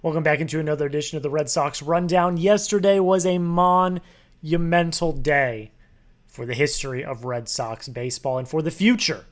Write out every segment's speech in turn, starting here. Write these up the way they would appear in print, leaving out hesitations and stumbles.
Welcome back into another edition of the Red Sox Rundown. Yesterday was a monumental day for the history of Red Sox baseball and for the future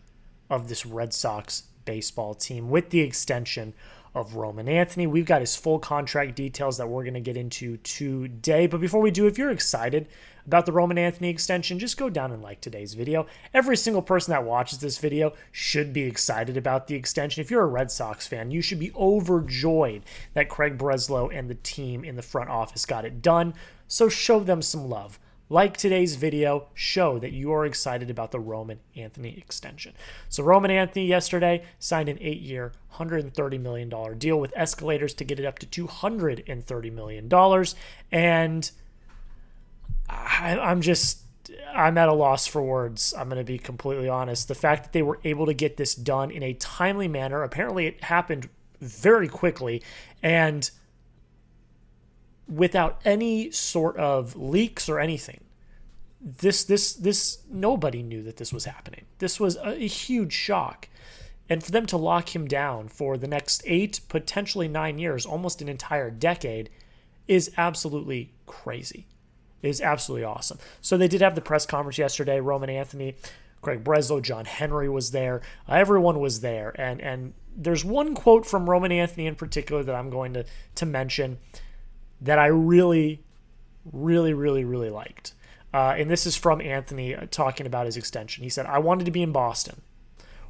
of this Red Sox baseball team with the extension of Roman Anthony. We've got his full contract details that we're going to get into today. But before we do, if you're excited about the Roman Anthony extension, just go down and like today's video. Every single person that watches this video should be excited about the extension. If you're a Red Sox fan, you should be overjoyed that Craig Breslow and the team in the front office got it done. So show them some love. Like today's video, show that you are excited about the Roman Anthony extension. So Roman Anthony yesterday signed an 8-year, $130 million deal with escalators to get it up to $230 million. And I'm at a loss for words. I'm going to be completely honest. The fact that they were able to get this done in a timely manner, apparently it happened very quickly, and without any sort of leaks or anything. This nobody knew that this was happening. This was a huge shock. And for them to lock him down for the next 8, potentially 9 years, almost an entire decade, is absolutely crazy. It is absolutely awesome. So they did have the press conference yesterday. Roman Anthony, Craig Breslow, John Henry was there. Everyone was there. And there's one quote from Roman Anthony in particular that I'm going to mention that I really liked. And this is from Anthony talking about his extension. He said, "I wanted to be in Boston.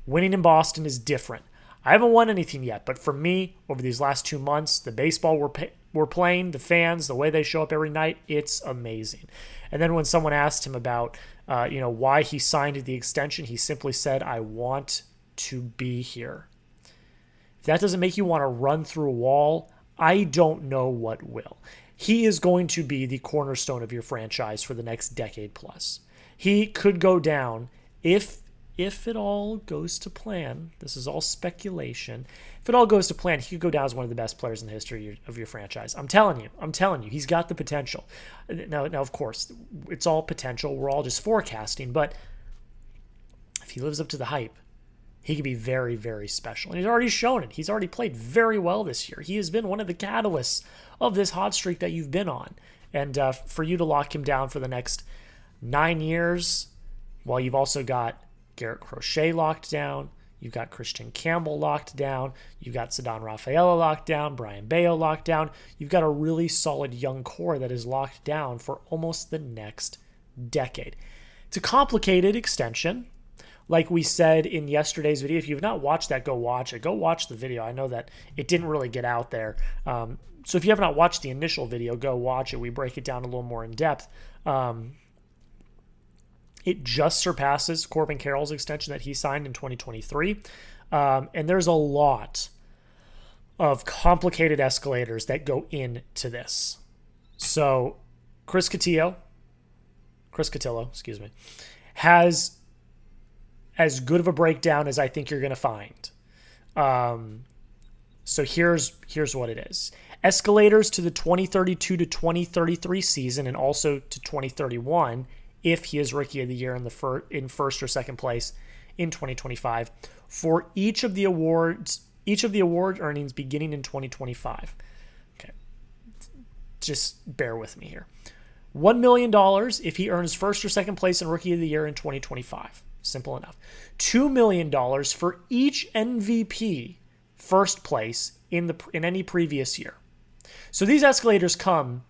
Winning in Boston is different. I haven't won anything yet, but for me, over these last 2 months, the baseball we're playing, the fans, the way they show up every night, it's amazing." And then when someone asked him about, why he signed the extension, he simply said, "I want to be here." If that doesn't make you want to run through a wall, I don't know what will. He is going to be the cornerstone of your franchise for the next decade plus. He could go down if it all goes to plan. This is all speculation. If it all goes to plan, he could go down as one of the best players in the history of your franchise. I'm telling you, he's got the potential. Now, of course, it's all potential. We're all just forecasting, but if he lives up to the hype, he could be very, very special. And he's already shown it. He's already played very well this year. He has been one of the catalysts of this hot streak that you've been on. And for you to lock him down for the next 9 years, while you've also got Garrett Crochet locked down, you've got Christian Campbell locked down, you've got Ceddanne Rafaela locked down, Brian Bayo locked down, you've got a really solid young core that is locked down for almost the next decade. It's a complicated extension. Like we said in yesterday's video, if you've not watched that, go watch it. Go watch the video. I know that it didn't really get out there. So if you have not watched the initial video, go watch it. We break it down a little more in depth. It just surpasses Corbin Carroll's extension that he signed in 2023. And there's a lot of complicated escalators that go into this. So Chris Cotillo, has as good of a breakdown as I think you're going to find. So here's what it is. Escalators to the 2032 to 2033 season and also to 2031 if he is Rookie of the Year in first or second place in 2025 for each of the award earnings beginning in 2025. Okay. Just bear with me here. $1 million if he earns first or second place in Rookie of the Year in 2025. Simple enough. $2 million for each MVP first place in any previous year. So these escalators come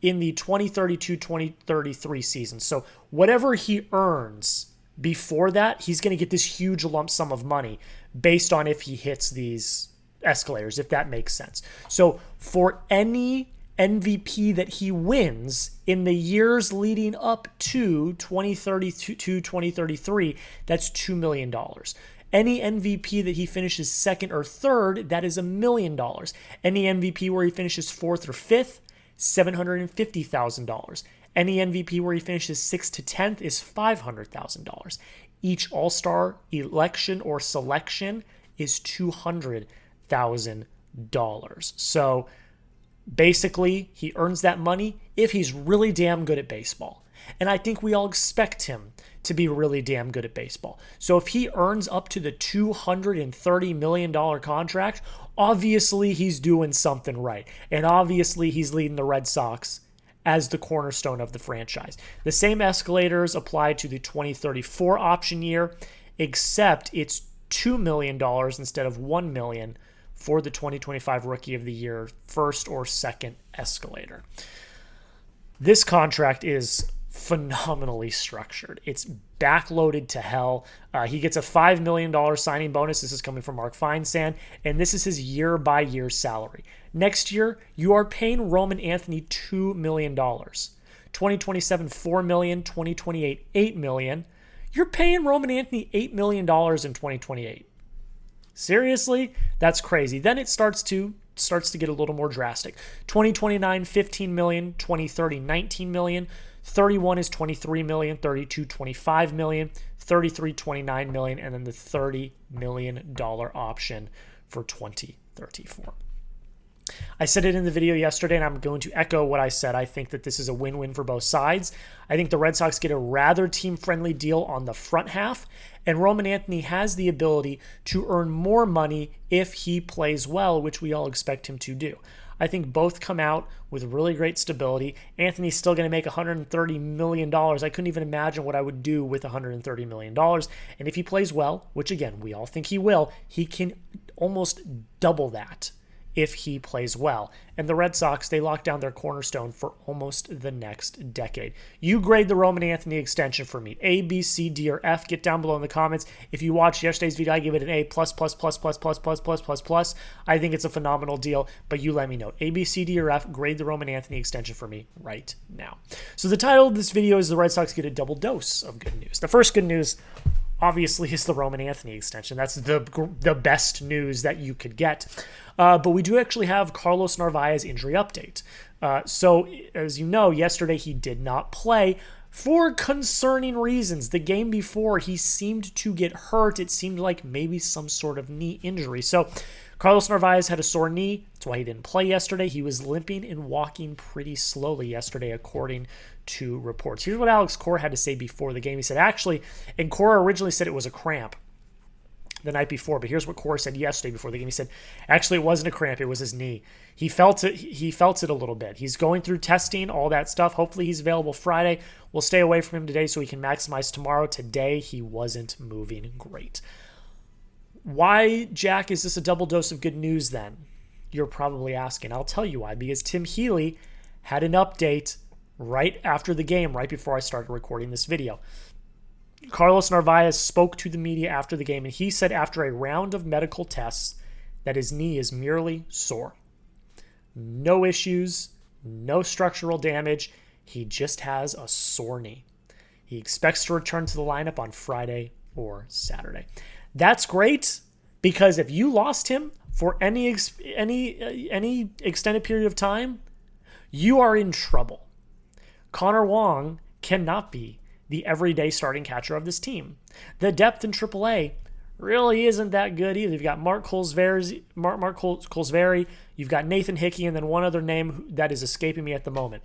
in the 2032-2033 season. So whatever he earns before that, he's going to get this huge lump sum of money based on if he hits these escalators, if that makes sense. So for any MVP that he wins in the years leading up to 2032-2033, that's $2 million. Any MVP that he finishes second or third, that is $1 million. Any MVP where he finishes fourth or fifth, $750,000. Any MVP where he finishes 6th to 10th is $500,000. Each All-Star election or selection is $200,000. So basically, he earns that money if he's really damn good at baseball. And I think we all expect him to be really damn good at baseball. So if he earns up to the $230 million contract, obviously he's doing something right. And obviously he's leading the Red Sox as the cornerstone of the franchise. The same escalators apply to the 2034 option year, except it's $2 million instead of $1 million for the 2025 Rookie of the Year first or second escalator. This contract is phenomenally structured. It's backloaded to hell. He gets a $5 million signing bonus. This is coming from Mark Feinsand, and this is his year-by-year salary. Next year, you are paying Roman Anthony $2 million. 2027, $4 million. 2028, $8 million. You're paying Roman Anthony $8 million in 2028. Seriously? That's crazy. Then it starts to get a little more drastic. 2029, $15 million. 2030, $19 million. 31 is $23 million. 32, $25 million. 33, $29 million. And then the $30 million option for 2034. I said it in the video yesterday, and I'm going to echo what I said. I think that this is a win-win for both sides. I think the Red Sox get a rather team-friendly deal on the front half, and Roman Anthony has the ability to earn more money if he plays well, which we all expect him to do. I think both come out with really great stability. Anthony's still going to make $130 million. I couldn't even imagine what I would do with $130 million. And if he plays well, which again, we all think he will, he can almost double that if he plays well. And the Red Sox, they lock down their cornerstone for almost the next decade. You grade the Roman Anthony extension for me. A, B, C, D, or F. Get down below in the comments. If you watched yesterday's video, I give it an A++++++++++++. I think it's a phenomenal deal, but you let me know. A, B, C, D, or F. Grade the Roman Anthony extension for me right now. So the title of this video is the Red Sox get a double dose of good news. The first good news, obviously, is the Roman Anthony extension. That's the best news that you could get. But we do actually have Carlos Narvaez injury update. So, as you know, yesterday he did not play for concerning reasons. The game before, he seemed to get hurt. It seemed like maybe some sort of knee injury. So, Carlos Narvaez had a sore knee. That's why he didn't play yesterday. He was limping and walking pretty slowly yesterday, according to reports. Here's what Alex Cora had to say before the game. He said, actually, and Cora originally said it was a cramp the night before, but here's what Cora said yesterday before the game. He said, actually, it wasn't a cramp. It was his knee. He felt it. He felt it a little bit. He's going through testing, all that stuff. Hopefully he's available Friday. We'll stay away from him today so he can maximize tomorrow. Today, he wasn't moving great. Why, Jack, is this a double dose of good news then? You're probably asking. I'll tell you why. Because Tim Healy had an update right after the game, right before I started recording this video. Carlos Narvaez spoke to the media after the game, and he said after a round of medical tests that his knee is merely sore. No issues, no structural damage. He just has a sore knee. He expects to return to the lineup on Friday or Saturday. That's great, because if you lost him for any extended period of time, you are in trouble. Connor Wong cannot be the everyday starting catcher of this team. The depth in AAA really isn't that good either. You've got Mark Colsveri, you've got Nathan Hickey, and then one other name that is escaping me at the moment.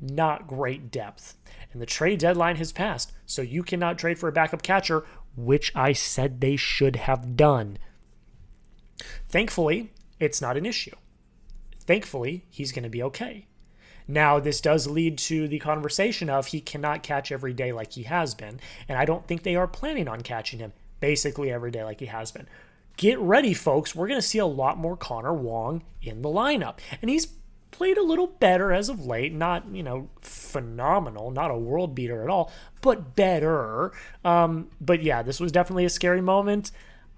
Not great depth. And the trade deadline has passed, so you cannot trade for a backup catcher, which I said they should have done. Thankfully, it's not an issue. Thankfully, he's going to be okay. Now, this does lead to the conversation of he cannot catch every day like he has been, and I don't think they are planning on catching him basically every day like he has been. Get ready, folks. We're going to see a lot more Connor Wong in the lineup, and he's played a little better as of late. Not, phenomenal, not a world beater at all, but better. But yeah, this was definitely a scary moment.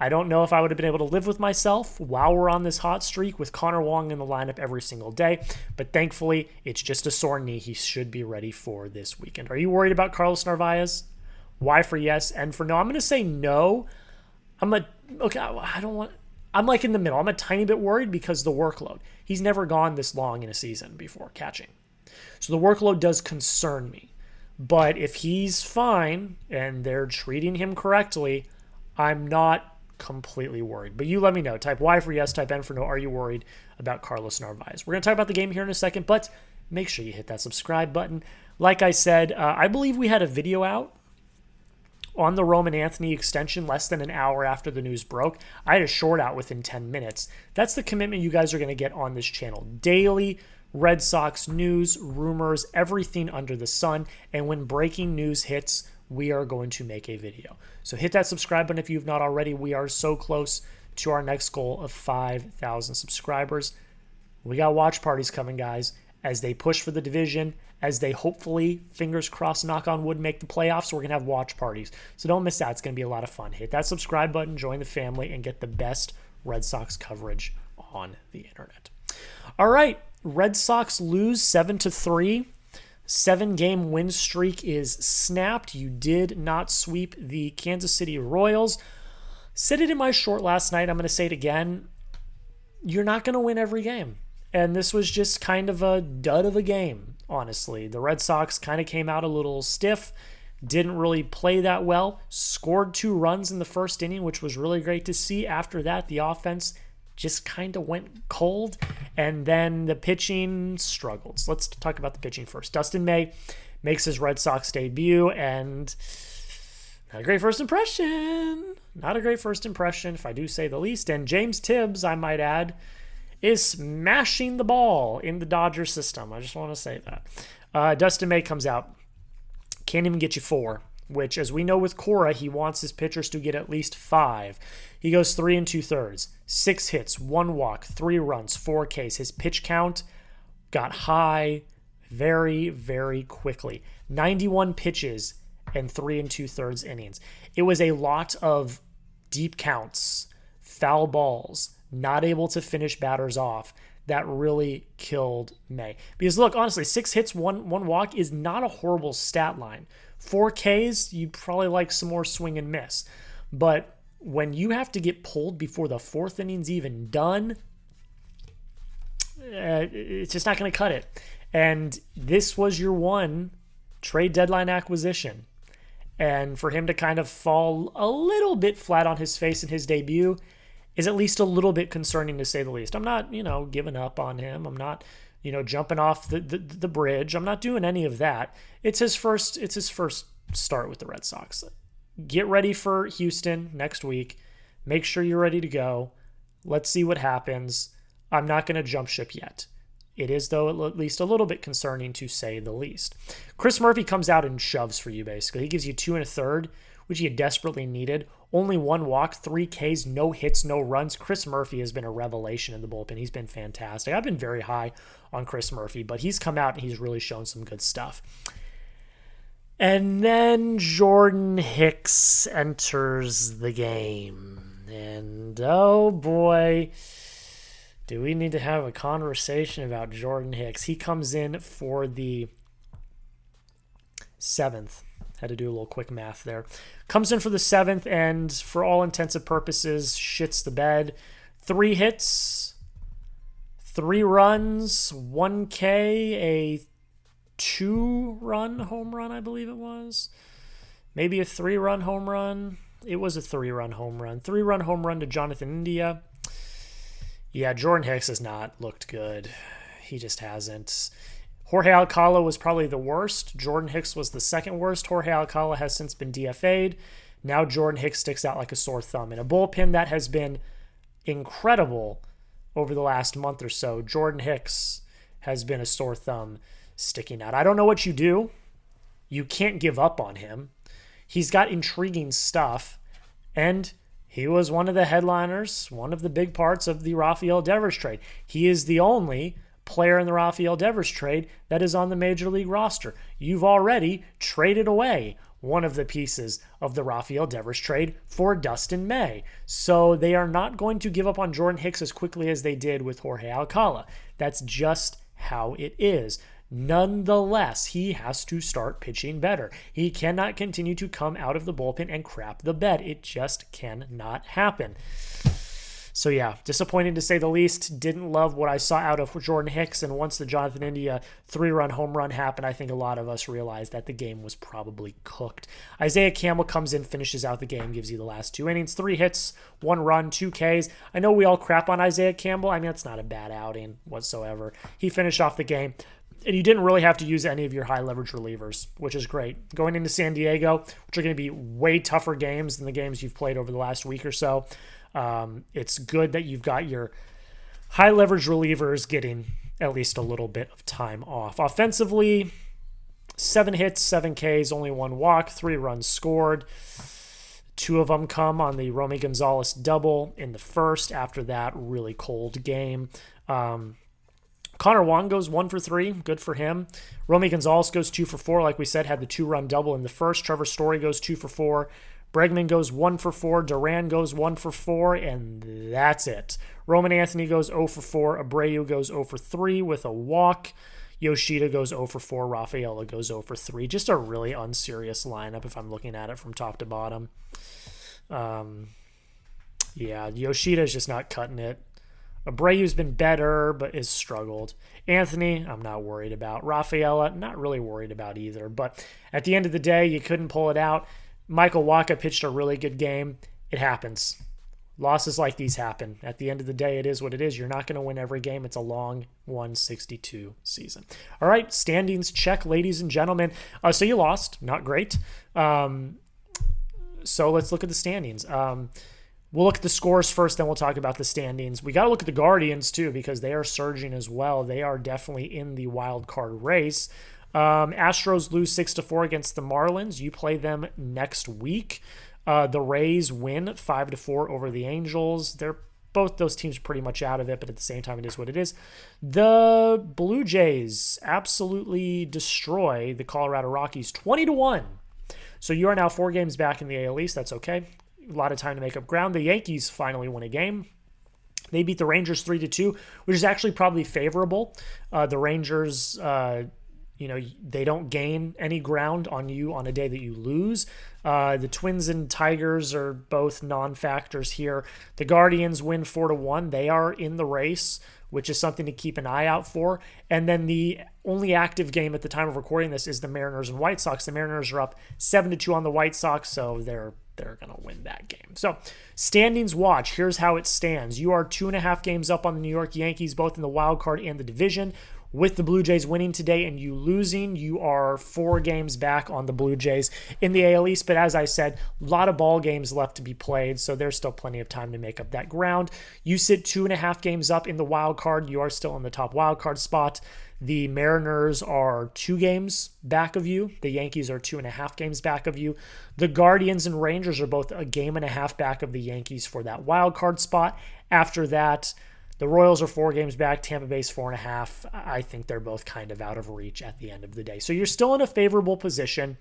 I don't know if I would have been able to live with myself while we're on this hot streak with Connor Wong in the lineup every single day. But thankfully, it's just a sore knee. He should be ready for this weekend. Are you worried about Carlos Narvaez? Y for yes, N for no. I'm going to say no. I'm like in the middle. I'm a tiny bit worried because the workload. He's never gone this long in a season before catching. So the workload does concern me. But if he's fine and they're treating him correctly, I'm not completely worried. But you let me know. Type Y for yes, type N for no. Are you worried about Carlos Narvaez? We're going to talk about the game here in a second, but make sure you hit that subscribe button. Like I said, I believe we had a video out on the Roman Anthony extension less than an hour after the news broke. I had a short out within 10 minutes. That's the commitment you guys are going to get on this channel. Daily Red Sox news, rumors, everything under the sun. And when breaking news hits, we are going to make a video. So hit that subscribe button if you've not already. We are so close to our next goal of 5,000 subscribers. We got watch parties coming, guys, as they push for the division, as they hopefully, fingers crossed, knock on wood, make the playoffs. We're going to have watch parties. So don't miss out. It's going to be a lot of fun. Hit that subscribe button, join the family, and get the best Red Sox coverage on the internet. All right. Red Sox lose 7-3. 7-game win streak is snapped. You did not sweep the Kansas City Royals. Said it in my short last night. I'm going to say it again. You're not going to win every game. And this was just kind of a dud of a game, honestly. The Red Sox kind of came out a little stiff, didn't really play that well, scored 2 runs in the first inning, which was really great to see. After that, the offense just kind of went cold, and then the pitching struggled. So let's talk about the pitching first. Dustin May makes his Red Sox debut, and not a great first impression. Not a great first impression, if I do say the least. And James Tibbs, I might add, is smashing the ball in the Dodger system. I just want to say that. Dustin May comes out, can't even get you 4, which, as we know with Cora, he wants his pitchers to get at least 5. He goes 3 2/3, 6 hits, 1 walk, 3 runs, 4 Ks. His pitch count got high very, very quickly. 91 pitches and 3 2/3 innings. It was a lot of deep counts, foul balls, not able to finish batters off. That really killed May. Because look, honestly, 6 hits, 1 walk is not a horrible stat line. 4 Ks, you'd probably like some more swing and miss. But when you have to get pulled before the 4th inning's even done, it's just not going to cut it. And this was your one trade deadline acquisition. And for him to kind of fall a little bit flat on his face in his debut is at least a little bit concerning, to say the least. I'm not, giving up on him. I'm not, jumping off the bridge. I'm not doing any of that. It's his first start with the Red Sox. Get ready for Houston next week. Make sure you're ready to go. Let's see what happens. I'm not going to jump ship yet. It is, though, at least a little bit concerning, to say the least. Chris Murphy comes out and shoves for you, basically. He gives you 2 1/3, which you desperately needed. Only 1 walk, 3 Ks, no hits, no runs. Chris Murphy has been a revelation in the bullpen. He's been fantastic. I've been very high on Chris Murphy, but he's come out and he's really shown some good stuff. And then Jordan Hicks enters the game. And oh boy, do we need to have a conversation about Jordan Hicks. He comes in for the 7th. Had to do a little quick math there. Comes in for the 7th, and for all intents and purposes, shits the bed. 3 hits, 3 runs, 1 K, a 2-run home run, I believe it was. Maybe a 3-run home run. It was a 3-run home run. 3-run home run to Jonathan India. Yeah, Jordan Hicks has not looked good. He just hasn't. Jorge Alcala was probably the worst. Jordan Hicks was the second worst. Jorge Alcala has since been DFA'd. Now Jordan Hicks sticks out like a sore thumb. In a bullpen that has been incredible over the last month or so, Jordan Hicks has been a sore thumb sticking out. I don't know what you do. You can't give up on him. He's got intriguing stuff, and he was one of the headliners, one of the big parts of the Rafael Devers trade. He is the only player in the Rafael Devers trade that is on the Major League roster. You've already traded away one of the pieces of the Rafael Devers trade for Dustin May. So they are not going to give up on Jordan Hicks as quickly as they did with Jorge Alcala. That's just how it is. Nonetheless, he has to start pitching better. He cannot continue to come out of the bullpen and crap the bed. It just cannot happen. So yeah, disappointing to say the least. Didn't love what I saw out of Jordan Hicks, and once the Jonathan India 3-run home run happened, I think a lot of us realized that the game was probably cooked. Isaiah Campbell comes in, finishes out the game, gives you the last 2 innings, 3 hits, 1 run, 2 Ks. I know we all crap on Isaiah Campbell. I mean, that's not a bad outing whatsoever. He finished off the game. And you didn't really have to use any of your high leverage relievers, which is great. Going into San Diego, which are going to be way tougher games than the games you've played over the last week or so, it's good that you've got your high leverage relievers getting at least a little bit of time off. Offensively, 7 hits, 7 Ks, only 1 walk, 3 runs scored. 2 of them come on the Romy Gonzalez double in the first after that really cold game. Connor Wong goes 1 for 3. Good for him. Romy Gonzalez goes 2 for 4. Like we said, had the 2-run double in the first. Trevor Story goes 2 for 4. Bregman goes 1 for 4. Duran goes 1 for 4. And that's it. Roman Anthony goes 0 for 4. Abreu goes 0 for 3 with a walk. Yoshida goes 0 for 4. Rafaela goes 0 for 3. Just a really unserious lineup if I'm looking at it from top to bottom. Yeah, Yoshida is just not cutting it. Abreu's been better, but has struggled. Anthony, I'm not worried about. Rafaela, not really worried about either. But at the end of the day, you couldn't pull it out. Michael Wacha pitched a really good game. It happens. Losses like these happen. At the end of the day, it is what it is. You're not going to win every game. It's a long 162 season. All right, standings check, ladies and gentlemen. So you lost. Not great. So let's look at the standings. We'll look at the scores first, then we'll talk about the standings. We got to look at the Guardians, too, because they are surging as well. They are definitely in the wild card race. Astros lose 6-4 against the Marlins. You play them next week. The Rays win 5-4 over the Angels. Both those teams are pretty much out of it, but at the same time, it is what it is. The Blue Jays absolutely destroy the Colorado Rockies 20-1. So you are now 4 games back in the AL East. That's okay. A lot of time to make up ground. The Yankees finally win a game. They beat the Rangers 3-2, which is actually probably favorable. The Rangers, they don't gain any ground on you on a day that you lose. The Twins and Tigers are both non-factors here. The Guardians win 4-1. They are in the race, which is something to keep an eye out for. And then the only active game at the time of recording this is the Mariners and White Sox. The Mariners are up 7-2 on the White Sox, so they're going to win that game. So, standings watch. Here's how it stands. You are 2.5 games up on the New York Yankees, both in the wild card and the division. With the Blue Jays winning today and you losing, you are 4 games back on the Blue Jays in the AL East. But as I said, a lot of ball games left to be played, so there's still plenty of time to make up that ground. You sit 2.5 games up in the wild card. You are still in the top wild card spot. The Mariners are 2 games back of you. The Yankees are 2.5 games back of you. The Guardians and Rangers are both 1.5 games back of the Yankees for that wild card spot. After that, the Royals are 4 games back. Tampa Bay's 4.5. I think they're both kind of out of reach at the end of the day. So you're still in a favorable position.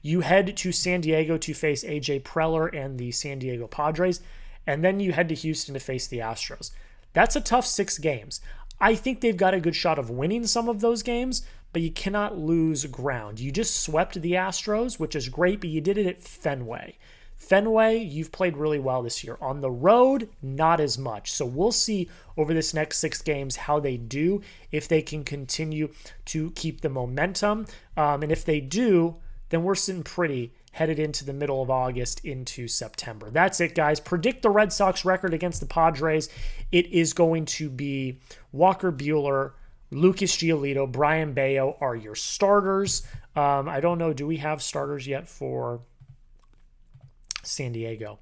You head to San Diego to face AJ Preller and the San Diego Padres, and then you head to Houston to face the Astros. That's a tough 6 games. I think they've got a good shot of winning some of those games, but you cannot lose ground. You just swept the Astros, which is great, but you did it at Fenway. Fenway, you've played really well this year. On the road, not as much. So we'll see over this next 6 games how they do, if they can continue to keep the momentum. And if they do, then we're sitting pretty headed into the middle of August into September. That's it, guys. Predict the Red Sox record against the Padres. It is going to be Walker Buehler, Lucas Giolito, Brian Bayo are your starters. I don't know. Do we have starters yet for San Diego?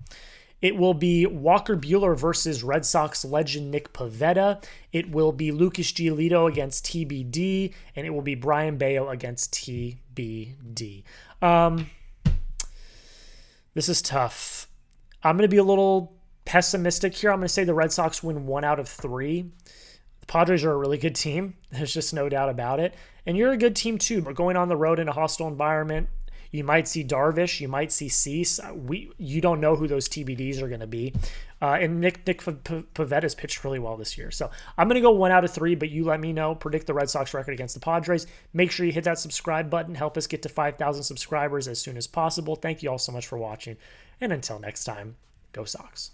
It will be Walker Buehler versus Red Sox legend Nick Pivetta. It will be Lucas Giolito against TBD, and it will be Brian Bayo against TBD. This is tough. I'm going to be a little pessimistic here. I'm going to say the Red Sox win 1 out of 3. The Padres are a really good team. There's just no doubt about it. And you're a good team too, but going on the road in a hostile environment, you might see Darvish, you might see Cease. You don't know who those TBDs are going to be. And Nick Pivetta's pitched really well this year. So I'm going to go 1 out of 3, but you let me know. Predict the Red Sox record against the Padres. Make sure you hit that subscribe button. Help us get to 5,000 subscribers as soon as possible. Thank you all so much for watching. And until next time, go Sox.